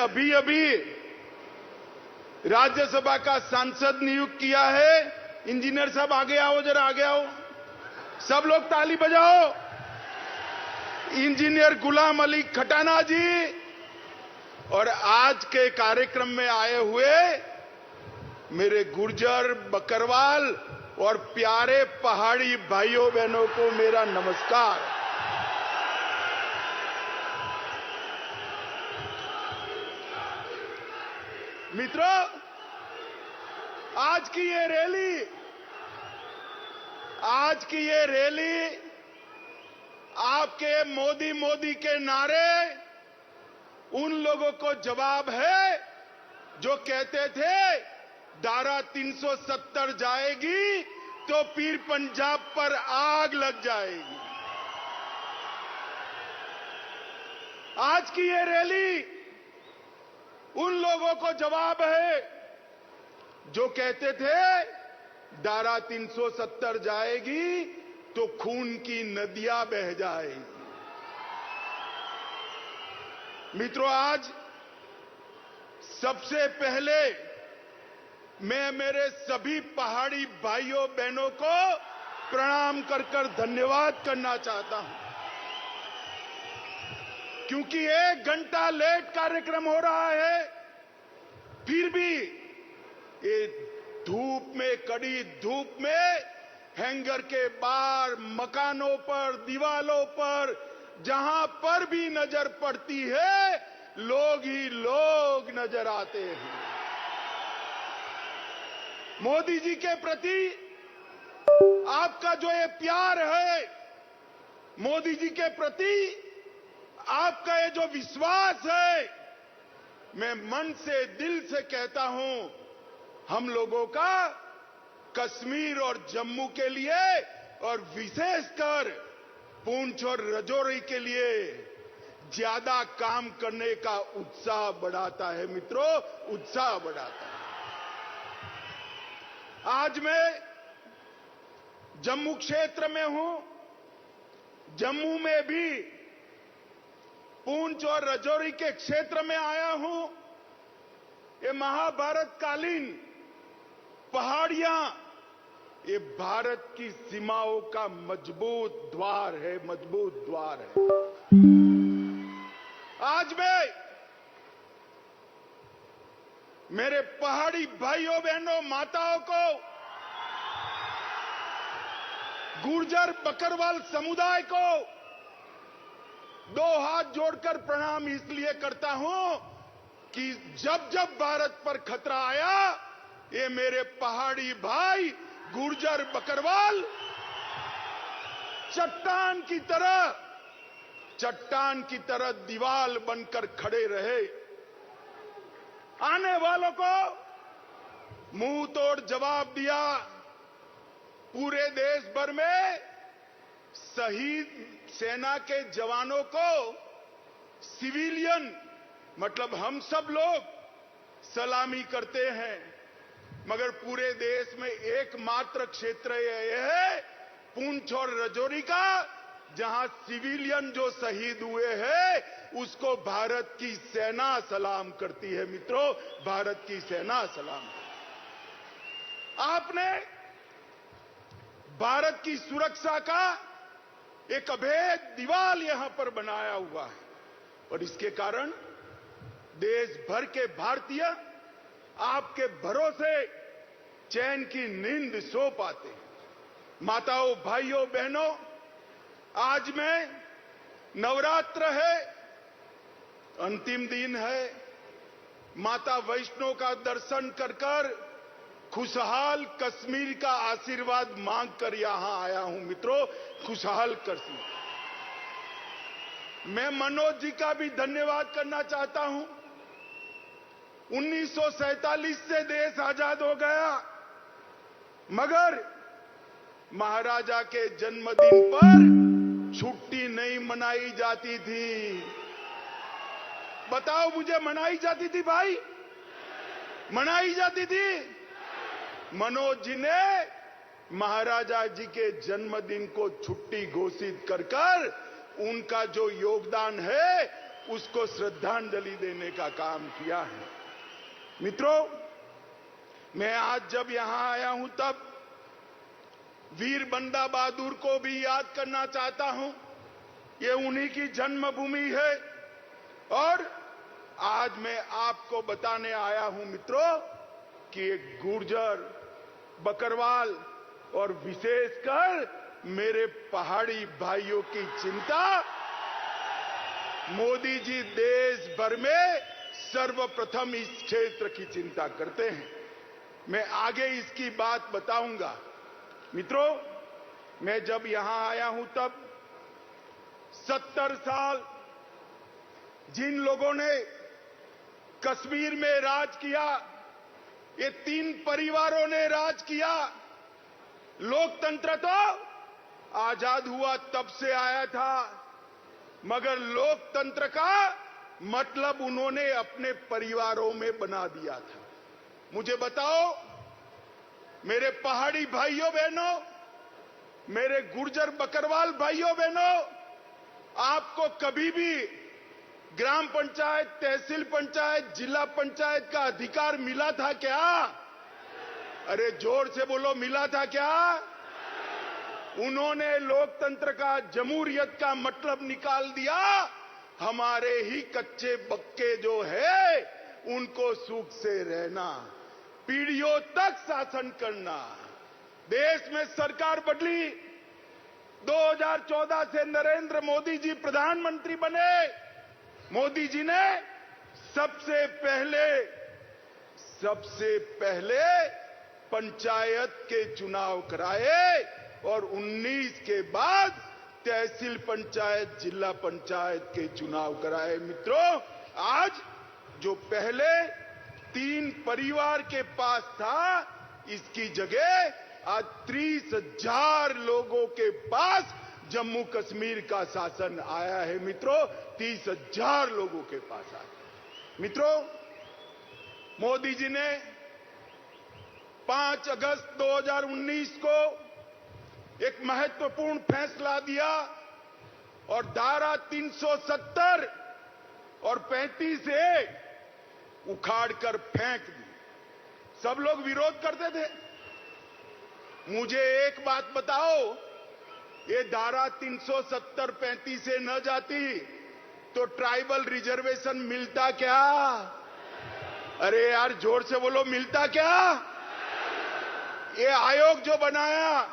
अभी अभी राज्यसभा का सांसद नियुक्त किया है। इंजीनियर साहब आगे आओ, जरा आगे आओ, सब लोग ताली बजाओ। इंजीनियर गुलाम अली खटाना जी और आज के कार्यक्रम में आए हुए मेरे गुर्जर, बकरवाल और प्यारे पहाड़ी भाइयों बहनों को मेरा नमस्कार। मित्रों, आज की ये रैली आपके मोदी मोदी के नारे उन लोगों को जवाब है जो कहते थे धारा 370 जाएगी तो फिर पंजाब पर आग लग जाएगी। आज की ये रैली उन लोगों को जवाब है जो कहते थे धारा 370 जाएगी तो खून की नदियां बह जाएगी। मित्रों, आज सबसे पहले मैं मेरे सभी पहाड़ी भाइयों बहनों को प्रणाम कर धन्यवाद करना चाहता हूं, क्योंकि 1 घंटा लेट कार्यक्रम हो रहा है, फिर भी ये धूप में, कड़ी धूप में, हैंगर के बाहर, मकानों पर, दीवालों पर, जहां पर भी नजर पड़ती है लोग ही लोग नजर आते हैं। मोदी जी के प्रति आपका जो ये प्यार है, मोदी जी के प्रति आपका ये जो विश्वास है, मैं मन से, दिल से कहता हूं, हम लोगों का कश्मीर और जम्मू के लिए और विशेषकर पुंछ और राजौरी के लिए ज्यादा काम करने का उत्साह बढ़ाता है। मित्रों, उत्साह बढ़ाता है। आज मैं जम्मू क्षेत्र में हूं। जम्मू में भी पुंछ और राजौरी के क्षेत्र में आया हूं। ये महाभारत कालीन पहाड़ियां ये भारत की सीमाओं का मजबूत द्वार है, मजबूत द्वार है। आज मैं मेरे पहाड़ी भाइयों बहनों, माताओं को, गुर्जर बकरवाल समुदाय को 2 हाथ जोड़कर प्रणाम इसलिए करता हूं कि जब जब भारत पर खतरा आया, ये मेरे पहाड़ी भाई गुर्जर बकरवाल चट्टान की तरह दीवार बनकर खड़े रहे। आने वालों को मुंह तोड़ जवाब दिया। पूरे देश भर में शहीद सेना के जवानों को सिविलियन, मतलब हम सब लोग सलामी करते हैं, मगर पूरे देश में एकमात्र क्षेत्र यह है पुंछ और राजौरी का, जहां सिविलियन जो शहीद हुए हैं उसको भारत की सेना सलाम करती है। मित्रों, भारत की सेना सलाम करती है। आपने भारत की सुरक्षा का एक अभेद दीवार यहां पर बनाया हुआ है और इसके कारण देश भर के भारतीय आपके भरोसे चैन की नींद सो पाते हैं। माताओं, भाइयों, बहनों, आज में नवरात्र है, अंतिम दिन है। माता वैष्णो का दर्शन कर खुशहाल कश्मीर का आशीर्वाद मांगकर यहां आया हूं। मित्रों, खुशहाल कश्मीर। मैं मनोज जी का भी धन्यवाद करना चाहता हूं। 1947 से देश आजाद हो गया, मगर महाराजा के जन्मदिन पर छुट्टी नहीं मनाई जाती थी। बताओ मुझे, मनाई जाती थी भाई? मनाई जाती थी? मनोज जी ने महाराजा जी के जन्मदिन को छुट्टी घोषित कर उनका जो योगदान है उसको श्रद्धांजलि देने का काम किया है। मित्रों, मैं आज जब यहां आया हूं तब वीर बंदा बहादुर को भी याद करना चाहता हूं। ये उन्हीं की जन्मभूमि है और आज मैं आपको बताने आया हूं मित्रों कि एक गुर्जर, बकरवाल और विशेषकर मेरे पहाड़ी भाइयों की चिंता मोदी जी देश भर में सर्वप्रथम इस क्षेत्र की चिंता करते हैं। मैं आगे इसकी बात बताऊंगा। मित्रों, मैं जब यहां आया हूं तब 70 साल जिन लोगों ने कश्मीर में राज किया, ये 3 परिवारों ने राज किया। लोकतंत्र तो आजाद हुआ तब से आया था, मगर लोकतंत्र का मतलब उन्होंने अपने परिवारों में बना दिया था। मुझे बताओ मेरे पहाड़ी भाइयों बहनों, मेरे गुर्जर बकरवाल भाइयों बहनों, आपको कभी भी ग्राम पंचायत, तहसील पंचायत, जिला पंचायत का अधिकार मिला था क्या? अरे जोर से बोलो, मिला था क्या? उन्होंने लोकतंत्र का, जमहूरियत का मतलब निकाल दिया। हमारे ही कच्चे बक्के जो है उनको सुख से रहना, पीढ़ियों तक शासन करना। देश में सरकार बदली। 2014 से नरेंद्र मोदी जी प्रधानमंत्री बने। मोदी जी ने सबसे पहले पंचायत के चुनाव कराए और 19 के बाद तहसील पंचायत, जिला पंचायत के चुनाव कराए। मित्रों, आज जो पहले 3 परिवार के पास था, इसकी जगह आज 30,000 लोगों के पास जम्मू कश्मीर का शासन आया है। मित्रों, 30,000 लोगों के पास आया। मित्रों, मोदी जी ने 5 अगस्त 2019 को एक महत्वपूर्ण फैसला दिया और धारा 370 और 35A उखाड़कर फेंक दी। सब लोग विरोध करते थे। मुझे एक बात बताओ, ये धारा 370, 35A न जाती तो ट्राइबल रिजर्वेशन मिलता क्या? अरे यार जोर से बोलो, मिलता क्या? ये आयोग जो बनाया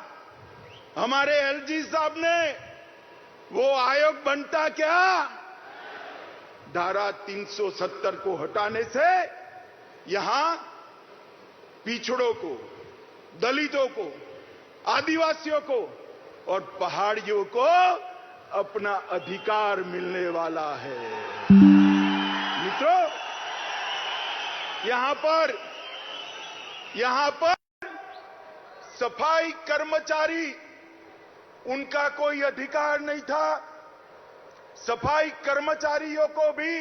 हमारे एलजी साहब ने, वो आयोग बनता क्या? धारा 370 को हटाने से यहां पिछड़ों को, दलितों को, आदिवासियों को और पहाड़ियों को अपना अधिकार मिलने वाला है। मित्रों, यहां पर सफाई कर्मचारी, उनका कोई अधिकार नहीं था। सफाई कर्मचारियों को भी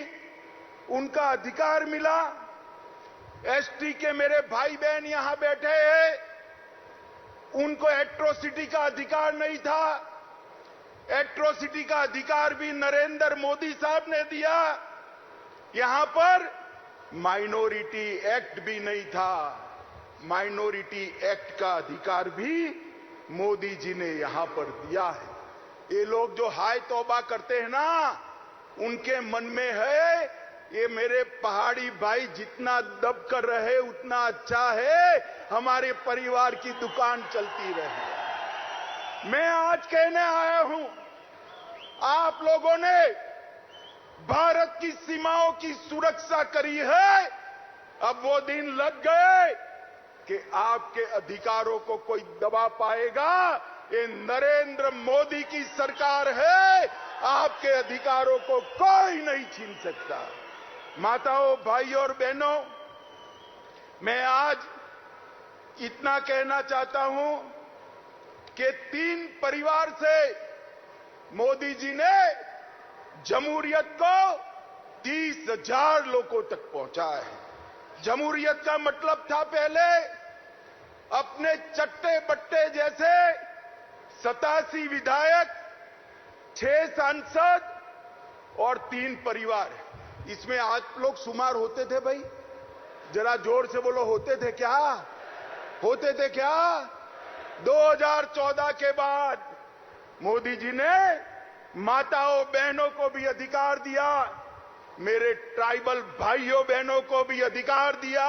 उनका अधिकार मिला। एसटी के मेरे भाई बहन यहां बैठे हैं, उनको एट्रोसिटी का अधिकार नहीं था। एट्रोसिटी का अधिकार भी नरेंद्र मोदी साहब ने दिया। यहां पर माइनॉरिटी एक्ट भी नहीं था। माइनॉरिटी एक्ट का अधिकार भी मोदी जी ने यहां पर दिया है। ये लोग जो हाय तौबा करते हैं ना, उनके मन में है ये मेरे पहाड़ी भाई जितना दब कर रहे उतना अच्छा है, हमारे परिवार की दुकान चलती रहे। मैं आज कहने आया हूं, आप लोगों ने भारत की सीमाओं की सुरक्षा करी है। अब वो दिन लग गए कि आपके अधिकारों को कोई दबा पाएगा। ये नरेंद्र मोदी की सरकार है, आपके अधिकारों को कोई नहीं छीन सकता। माताओं, भाइयों और बहनों, मैं आज इतना कहना चाहता हूं कि 3 परिवार से मोदी जी ने जमहूरियत को 30,000 लोगों तक पहुंचाया है। जमहूरियत का मतलब था पहले अपने चट्टे बट्टे जैसे 87 विधायक, 6 सांसद और 3 परिवार। इसमें आप लोग शुमार होते थे भाई? जरा जोर से बोलो, होते थे क्या? होते थे क्या? 2014 के बाद मोदी जी ने माताओं बहनों को भी अधिकार दिया, मेरे ट्राइबल भाइयों बहनों को भी अधिकार दिया,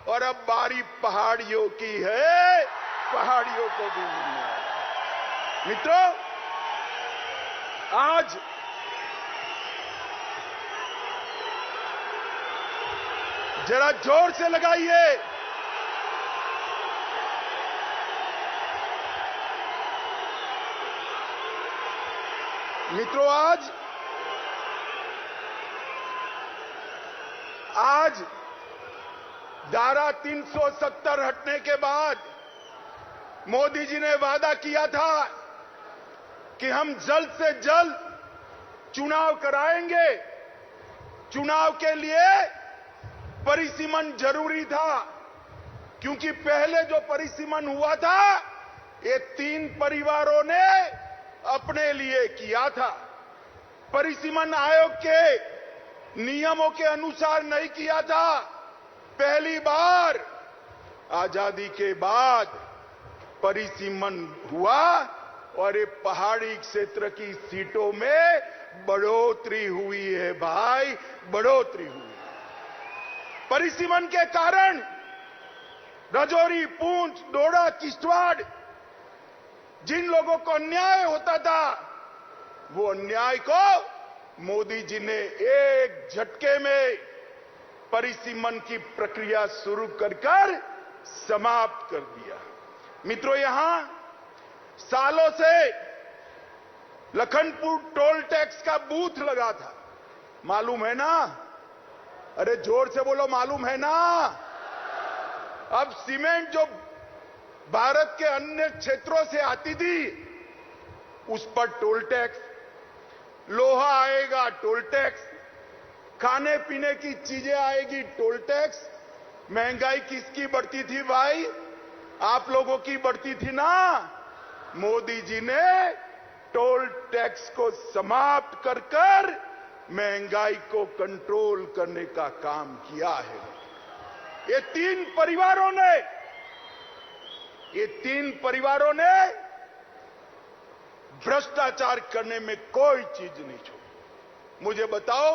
और अब बारी पहाड़ियों की है, पहाड़ियों को भी मिलने वाला। मित्रों, आज जरा जोर से लगाइए। मित्रों, आज धारा 370 हटने के बाद मोदी जी ने वादा किया था कि हम जल्द से जल्द चुनाव कराएंगे। चुनाव के लिए परिसीमन जरूरी था, क्योंकि पहले जो परिसीमन हुआ था ये 3 परिवारों ने अपने लिए किया था। परिसीमन आयोग के नियमों के अनुसार नहीं किया था। पहली बार आजादी के बाद परिसीमन हुआ और ये पहाड़ी क्षेत्र की सीटों में बढ़ोतरी हुई है भाई, बढ़ोतरी हुई। परिसीमन के कारण राजौरी, पुंछ, डोडा, किश्तवाड़ जिन लोगों को अन्याय होता था, वो अन्याय को मोदी जी ने एक झटके में परिसीमन की प्रक्रिया शुरू कर समाप्त कर दिया। मित्रों, यहां सालों से लखनपुर टोल टैक्स का बूथ लगा था, मालूम है ना? अरे जोर से बोलो, मालूम है ना? अब सीमेंट जो भारत के अन्य क्षेत्रों से आती थी उस पर टोल टैक्स, लोहा आएगा टोल टैक्स, खाने पीने की चीजें आएगी टोल टैक्स। महंगाई किसकी बढ़ती थी भाई? आप लोगों की बढ़ती थी ना। मोदी जी ने टोल टैक्स को समाप्त कर महंगाई को कंट्रोल करने का काम किया है। ये 3 परिवारों ने भ्रष्टाचार करने में कोई चीज नहीं छोड़ी। मुझे बताओ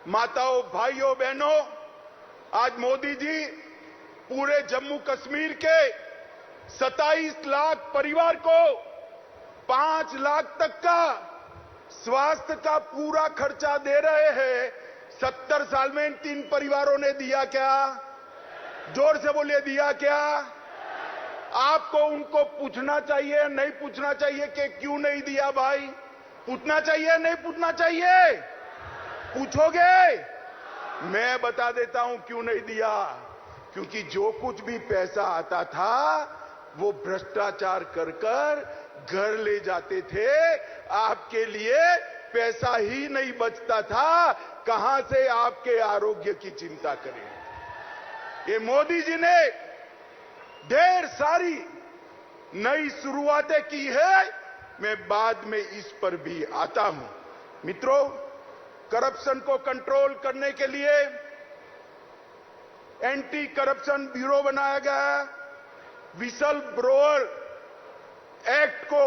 माताओं, भाइयों, बहनों, आज मोदी जी पूरे जम्मू कश्मीर के 27 लाख परिवार को 5 लाख तक का स्वास्थ्य का पूरा खर्चा दे रहे हैं। 70 साल में इन 3 परिवारों ने दिया क्या? जोर से बोलिए, दिया क्या? आपको उनको पूछना चाहिए, नहीं पूछना चाहिए कि क्यों नहीं दिया भाई? पूछना चाहिए, नहीं पूछना चाहिए? पूछोगे? मैं बता देता हूं क्यों नहीं दिया। क्योंकि जो कुछ भी पैसा आता था वो भ्रष्टाचार कर घर ले जाते थे। आपके लिए पैसा ही नहीं बचता था, कहां से आपके आरोग्य की चिंता करें। ये मोदी जी ने ढेर सारी नई शुरुआतें की है, मैं बाद में इस पर भी आता हूं। मित्रों, करप्शन को कंट्रोल करने के लिए एंटी करप्शन ब्यूरो बनाया गया। विसल ब्लोअर एक्ट को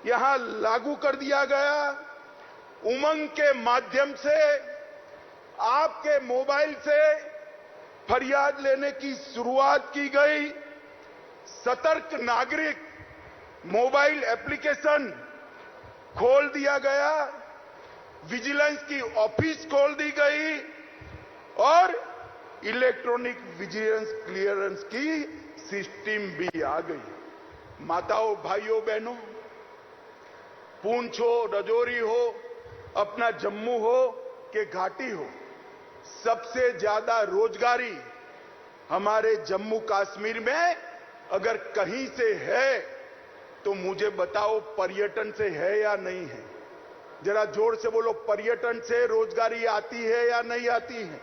यहां लागू कर दिया गया। उमंग के माध्यम से आपके मोबाइल से फरियाद लेने की शुरुआत की गई। सतर्क नागरिक मोबाइल एप्लीकेशन खोल दिया गया। विजिलेंस की ऑफिस खोल दी गई और इलेक्ट्रॉनिक विजिलेंस क्लियरेंस की सिस्टम भी आ गई। माताओं, भाइयों, बहनों, पुंछ हो, राजौरी हो, अपना जम्मू हो कि घाटी हो, सबसे ज्यादा रोजगारी हमारे जम्मू कश्मीर में अगर कहीं से है तो मुझे बताओ, पर्यटन से है या नहीं है? जरा जोर से बोलो, पर्यटन से रोजगारी आती है या नहीं आती है?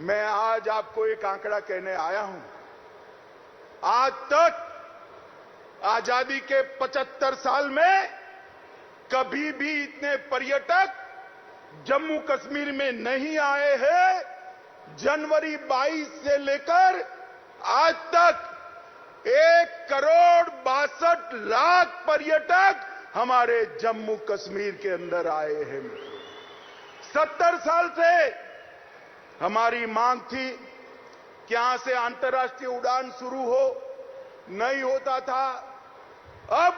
मैं आज आपको एक आंकड़ा कहने आया हूं। आज तक आजादी के 75 साल में कभी भी इतने पर्यटक जम्मू कश्मीर में नहीं आए हैं। जनवरी 22 से लेकर आज तक 1,62,00,000 पर्यटक हमारे जम्मू कश्मीर के अंदर आए हैं। 70 साल से हमारी मांग थी कि यहां से अंतर्राष्ट्रीय उड़ान शुरू हो, नहीं होता था। अब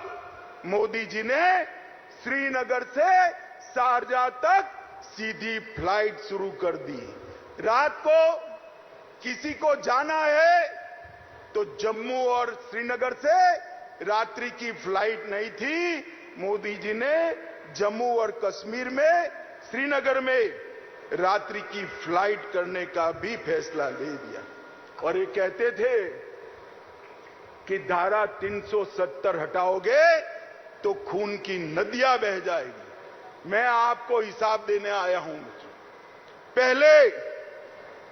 मोदी जी ने श्रीनगर से शारजाह तक सीधी फ्लाइट शुरू कर दी। रात को किसी को जाना है तो जम्मू और श्रीनगर से रात्रि की फ्लाइट नहीं थी। मोदी जी ने जम्मू और कश्मीर में, श्रीनगर में रात्रि की फ्लाइट करने का भी फैसला ले दिया। और ये कहते थे कि धारा 370 हटाओगे तो खून की नदियां बह जाएगी। मैं आपको हिसाब देने आया हूं। पहले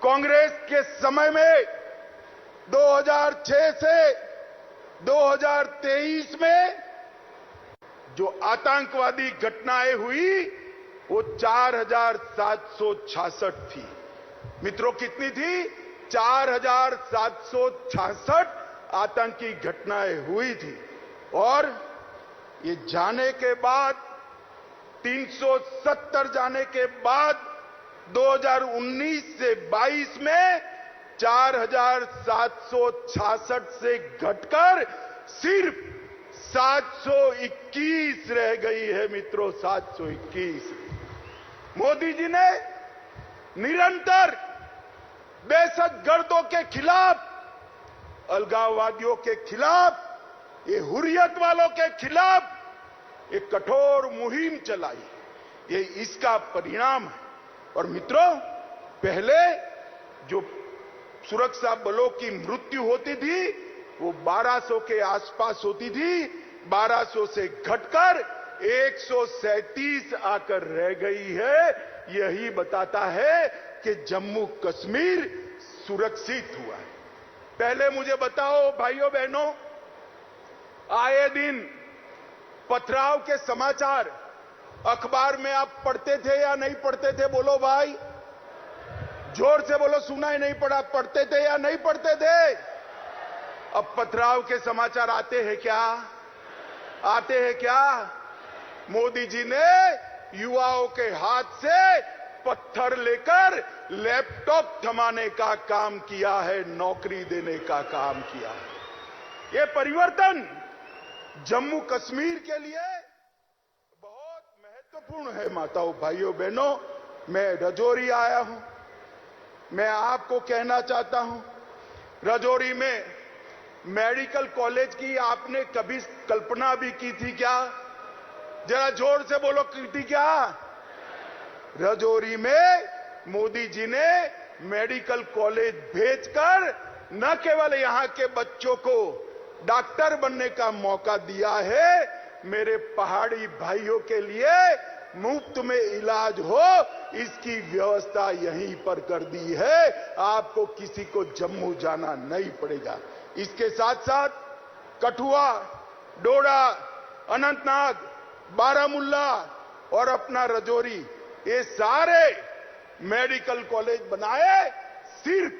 कांग्रेस के समय में 2006 से 2023 में जो आतंकवादी घटनाएं हुई वो 4,766 थी। मित्रों, कितनी थी? 4,766 आतंकी घटनाएं हुई थी। और ये जाने के बाद 370 जाने के बाद 2019 से 22 में 4,766 से घटकर सिर्फ 721 रह गई है। मित्रों, 721। मोदी जी ने निरंतर दहशतगर्दों के खिलाफ, अलगाववादियों के खिलाफ, ये हुर्रियत वालों के खिलाफ एक कठोर मुहिम चलाई। ये इसका परिणाम है। और मित्रों, पहले जो सुरक्षा बलों की मृत्यु होती थी वो 1200 के आसपास होती थी। 1200 से घटकर 137 आकर रह गई है। यही बताता है कि जम्मू कश्मीर सुरक्षित हुआ है। पहले मुझे बताओ भाइयों बहनों, आए दिन पथराव के समाचार अखबार में आप पढ़ते थे या नहीं पढ़ते थे? बोलो भाई, जोर से बोलो। सुना ही नहीं पड़ा। पढ़ते थे या नहीं पढ़ते थे? अब पथराव के समाचार आते हैं क्या? आते हैं क्या? मोदी जी ने युवाओं के हाथ से पत्थर लेकर लैपटॉप थमाने का काम किया है, नौकरी देने का काम किया है। ये परिवर्तन जम्मू कश्मीर के लिए बहुत महत्वपूर्ण है। माताओं, भाइयों, बहनों, मैं रजौरी आया हूं। मैं आपको कहना चाहता हूं, रजौरी में मेडिकल कॉलेज की आपने कभी कल्पना भी की थी क्या? जरा जोर से बोलो, की थी क्या? रजौरी में मोदी जी ने मेडिकल कॉलेज भेजकर न केवल यहां के बच्चों को डॉक्टर बनने का मौका दिया है, मेरे पहाड़ी भाइयों के लिए मुफ्त में इलाज हो इसकी व्यवस्था यहीं पर कर दी है। आपको किसी को जम्मू जाना नहीं पड़ेगा। इसके साथ साथ कठुआ, डोडा, अनंतनाग, बारामुल्ला और अपना रजौरी, ये सारे मेडिकल कॉलेज बनाए सिर्फ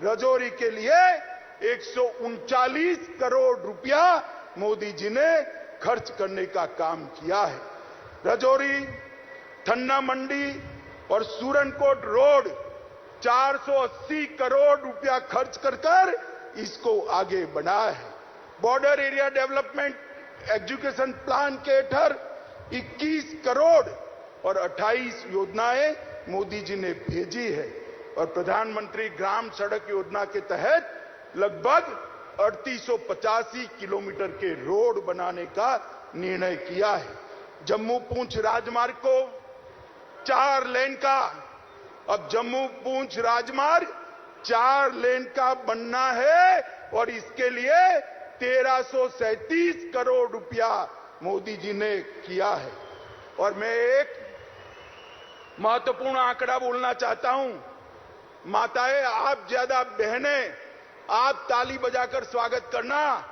रजौरी के लिए 139 करोड़ रुपया मोदी जी ने खर्च करने का काम किया है। रजौरी, थन्ना मंडी और सूरनकोट रोड 480 करोड़ रुपया खर्च कर इसको आगे बढ़ाया है। Border area development education plan के तहत 21 करोड़ और 28 योजनाएं मोदी जी ने भेजी है। और प्रधानमंत्री ग्राम सड़क योजना के तहत लगभग 3885 किलोमीटर के रोड बनाने का निर्णय किया है। जम्मू पूंछ राजमार्ग को 4 लेन का, अब जम्मू पूंछ राजमार्ग 4 लेन का बनना है और इसके लिए 1337 करोड़ रुपया मोदी जी ने किया है। और मैं एक महत्वपूर्ण आंकड़ा बोलना चाहता हूं। माताएं, आप ज्यादा बहनें, आप ताली बजाकर स्वागत करना।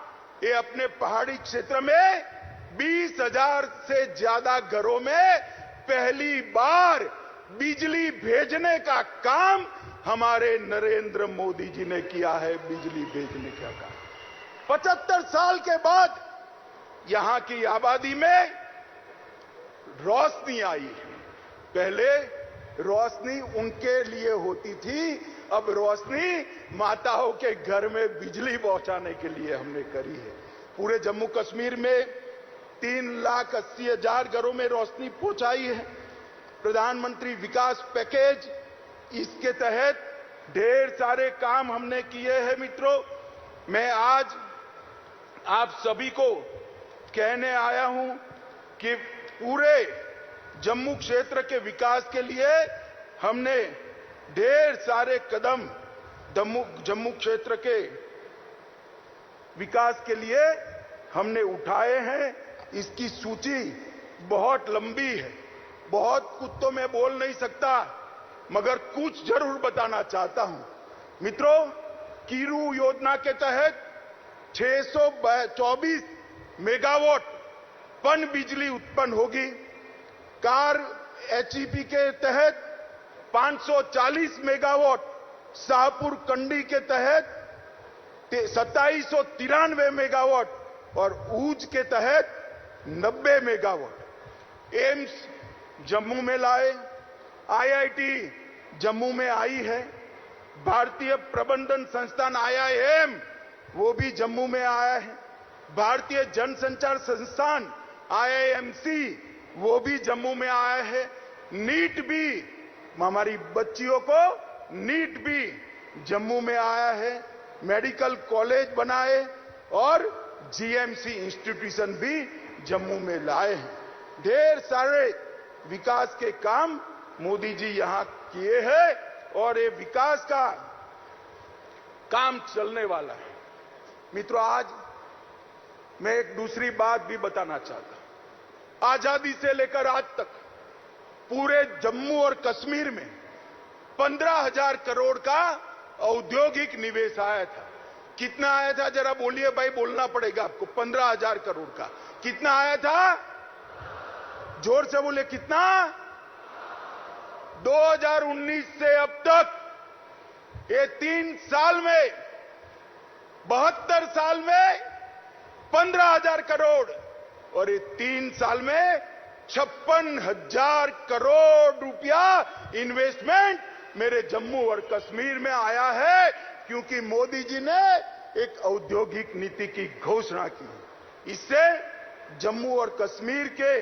ये अपने पहाड़ी क्षेत्र में 20,000 से ज्यादा घरों में पहली बार बिजली भेजने का काम हमारे नरेंद्र मोदी जी ने किया है। बिजली भेजने का काम 75 साल के बाद यहां की आबादी में रोशनी आई है। पहले रोशनी उनके लिए होती थी, अब रोशनी माताओं के घर में बिजली पहुंचाने के लिए हमने करी है। पूरे जम्मू कश्मीर में 3,80,000 घरों में रोशनी पहुंचाई है। प्रधानमंत्री विकास पैकेज, इसके तहत ढेर सारे काम हमने किए हैं। मित्रों, मैं आज आप सभी को कहने आया हूं कि पूरे जम्मू क्षेत्र के विकास के लिए हमने ढेर सारे कदम जम्मू क्षेत्र के विकास के लिए हमने उठाए हैं। इसकी सूची बहुत लंबी है, बहुत कुछ तो मैं बोल नहीं सकता, मगर कुछ जरूर बताना चाहता हूं। मित्रों, कीरू योजना के तहत 624 मेगावाट पन बिजली उत्पन्न होगी। कार एचईपी के तहत 540 मेगावाट, शाहपुर कंडी के तहत 2793 मेगावाट और ऊज के तहत 90 मेगावाट। एम्स जम्मू में लाए, आईआईटी जम्मू में आई है, भारतीय प्रबंधन संस्थान IIM वो भी जम्मू में आया है, भारतीय जनसंचार संस्थान IIMC वो भी जम्मू में आया है। नीट भी, हमारी बच्चियों को नीट भी जम्मू में आया है। मेडिकल कॉलेज बनाए और GMC इंस्टीट्यूशन भी जम्मू में लाए हैं। ढेर सारे विकास के काम मोदी जी यहां किए हैं और ये विकास का काम चलने वाला है। मित्रों, आज मैं एक दूसरी बात भी बताना चाहता हूं। आजादी से लेकर आज तक पूरे जम्मू और कश्मीर में 15,000 करोड़ का औद्योगिक निवेश आया था। कितना आया था जरा बोलिए भाई, बोलना पड़ेगा आपको। 15,000 करोड़ का कितना आया था? जोर से बोले, कितना? 2019 से अब तक ये 3 साल में, 72 साल में 15,000 करोड़ और ये 3 साल में 56,000 करोड़ रुपया इन्वेस्टमेंट मेरे जम्मू और कश्मीर में आया है, क्योंकि मोदी जी ने एक औद्योगिक नीति की घोषणा की। इससे जम्मू और कश्मीर के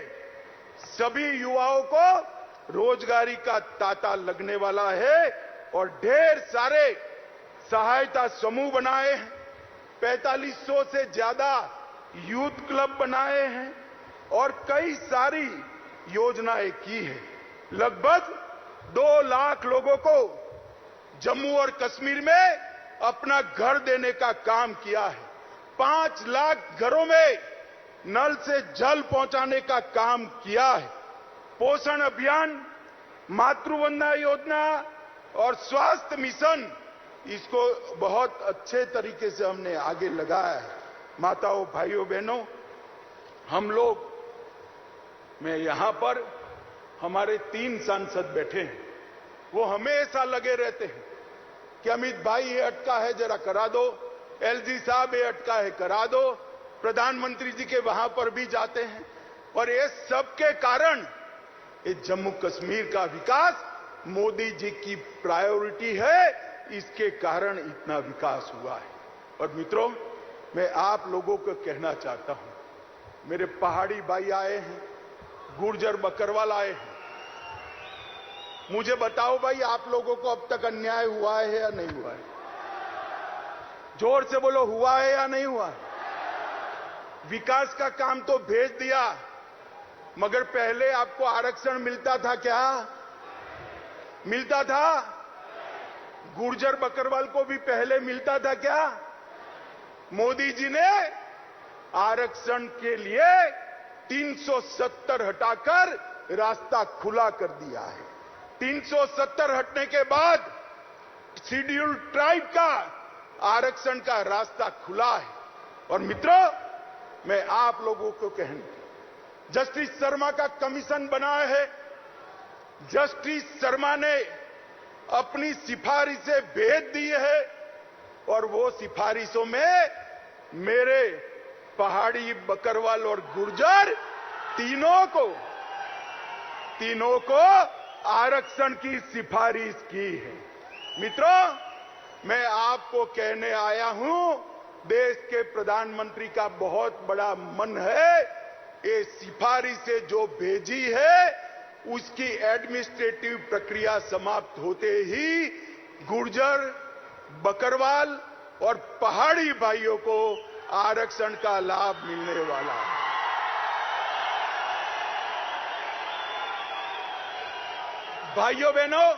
सभी युवाओं को रोजगारी का तांता लगने वाला है और ढेर सारे सहायता समूह बनाए हैं, 4500 से ज्यादा यूथ क्लब बनाए हैं और कई सारी योजनाएं की है। लगभग 2 लाख लोगों को जम्मू और कश्मीर में अपना घर देने का काम किया है। 5 लाख घरों में नल से जल पहुंचाने का काम किया है। पोषण अभियान, मातृवंदना योजना और स्वास्थ्य मिशन, इसको बहुत अच्छे तरीके से हमने आगे लगाया है। माताओं, भाइयों, बहनों, हम लोग, मैं यहां पर हमारे 3 सांसद बैठे हैं, वो हमेशा लगे रहते हैं कि अमित भाई ये अटका है जरा करा दो, LG साहब ये अटका है करा दो। प्रधानमंत्री जी के वहां पर भी जाते हैं और ये सबके कारण ये जम्मू कश्मीर का विकास मोदी जी की प्रायोरिटी है, इसके कारण इतना विकास हुआ है। और मित्रों, मैं आप लोगों को कहना चाहता हूं, मेरे पहाड़ी भाई आए हैं, गुर्जर बकरवाल आए हैं, मुझे बताओ भाई, आप लोगों को अब तक अन्याय हुआ है या नहीं हुआ है? जोर से बोलो, हुआ है या नहीं हुआ? विकास का काम तो भेज दिया, मगर पहले आपको आरक्षण मिलता था क्या? मिलता था? गुर्जर बकरवाल को भी पहले मिलता था क्या? मोदी जी ने आरक्षण के लिए 370 हटाकर रास्ता खुला कर दिया है। 370 हटने के बाद शेड्यूल ट्राइब का आरक्षण का रास्ता खुला है। और मित्रों, मैं आप लोगों को जस्टिस शर्मा का कमीशन बनाया है। जस्टिस शर्मा ने अपनी सिफारिशें भेज दी है और वो सिफारिशों में मेरे पहाड़ी, बकरवाल और गुर्जर तीनों को आरक्षण की सिफारिश की है। मित्रों, मैं आपको कहने आया हूं, देश के प्रधानमंत्री का बहुत बड़ा मन है। ये सिफारिशें जो भेजी है उसकी एडमिनिस्ट्रेटिव प्रक्रिया समाप्त होते ही गुर्जर, बकरवाल और पहाड़ी भाइयों को आरक्षण का लाभ मिलने वाला है। भाइयों बहनों,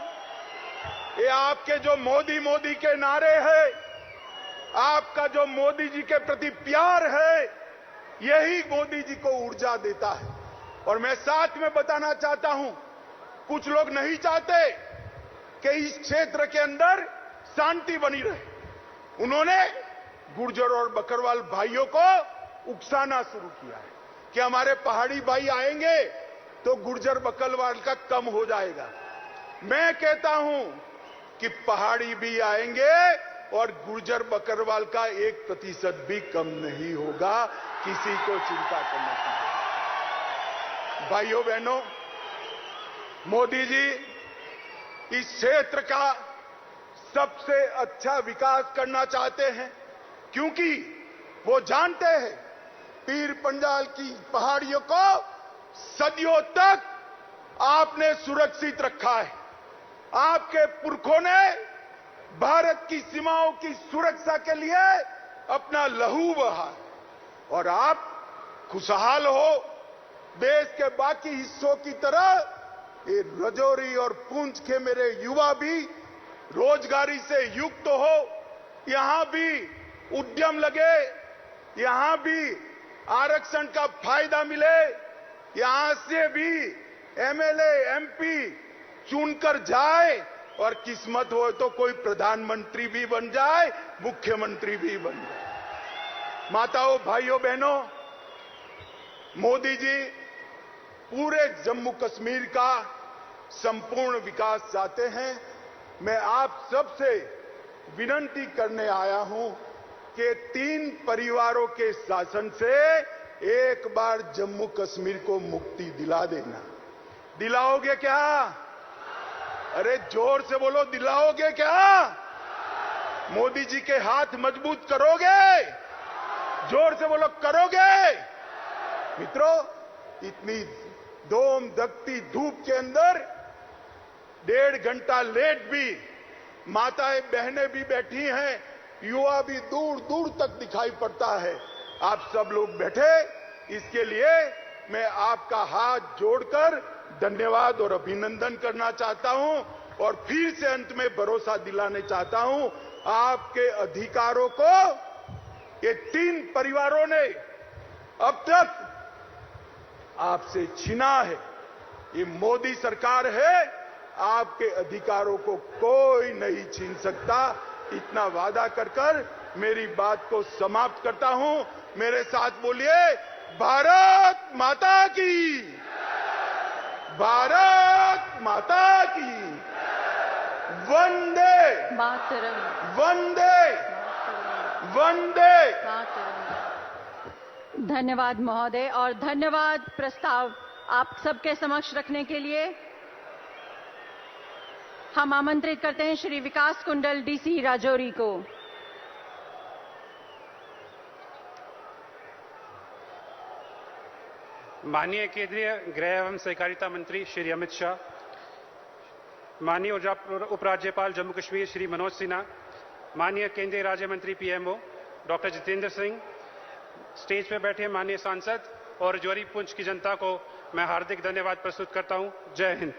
ये आपके जो मोदी के नारे हैं, आपका जो मोदी जी के प्रति प्यार है, यही मोदी जी को ऊर्जा देता है। और मैं साथ में बताना चाहता हूं, कुछ लोग नहीं चाहते कि इस क्षेत्र के अंदर शांति बनी रहे। उन्होंने गुर्जर और बकरवाल भाइयों को उकसाना शुरू किया है कि हमारे पहाड़ी भाई आएंगे तो गुर्जर बकरवाल का कम हो जाएगा। मैं कहता हूं कि पहाड़ी भी आएंगे और गुर्जर बकरवाल का 1% भी कम नहीं होगा। किसी को चिंता करने की जरूरत नहीं। भाइयों बहनों, मोदी जी इस क्षेत्र का सबसे अच्छा विकास करना चाहते हैं, क्योंकि वो जानते हैं पीर पंजाल की पहाड़ियों को सदियों तक आपने सुरक्षित रखा है। आपके पुरखों ने भारत की सीमाओं की सुरक्षा के लिए अपना लहू बहा है और आप खुशहाल हो। देश के बाकी हिस्सों की तरह ये राजौरी और पुंछ के मेरे युवा भी रोजगारी से युक्त हो, यहां भी उद्यम लगे, यहां भी आरक्षण का फायदा मिले, यहां से भी एमएलए, एमपी चुनकर जाए और किस्मत हो तो कोई प्रधानमंत्री भी बन जाए, मुख्यमंत्री भी बन जाए। माताओं, भाइयों, बहनों, मोदी जी पूरे जम्मू कश्मीर का संपूर्ण विकास चाहते हैं। मैं आप सबसे विनती करने आया हूं कि 3 परिवारों के शासन से एक बार जम्मू कश्मीर को मुक्ति दिला देना। दिलाओगे क्या? अरे जोर से बोलो, दिलाओगे क्या? मोदी जी के हाथ मजबूत करोगे? जोर से बोलो, करोगे? मित्रों, इतनी धूम धकती धूप के अंदर 1.5 घंटा लेट भी माताएं बहनें भी बैठी हैं, युवा भी दूर दूर तक दिखाई पड़ता है। आप सब लोग बैठे, इसके लिए मैं आपका हाथ जोड़कर धन्यवाद और अभिनंदन करना चाहता हूं और फिर से अंत में भरोसा दिलाने चाहता हूं, आपके अधिकारों को ये 3 परिवारों ने अब तक आपसे छीना है। ये मोदी सरकार है, आपके अधिकारों को कोई नहीं छीन सकता। इतना वादा कर मेरी बात को समाप्त करता हूं। मेरे साथ बोलिए, भारत माता की, भारत माता की, वंदे मातरम, वंदे वंदे। धन्यवाद महोदय, और धन्यवाद प्रस्ताव आप सबके समक्ष रखने के लिए। हम आमंत्रित करते हैं श्री विकास कुंडल, डीसी राजौरी को। माननीय केंद्रीय गृह एवं सहकारिता मंत्री श्री अमित शाह, माननीय उपराज्यपाल जम्मू कश्मीर श्री मनोज सिन्हा, माननीय केंद्रीय राज्य मंत्री PMO doctor Jitendra Singh, stage पर बैठे माननीय सांसद और राजौरी पुंछ की जनता को मैं हार्दिक धन्यवाद प्रस्तुत करता हूं। जय हिंद।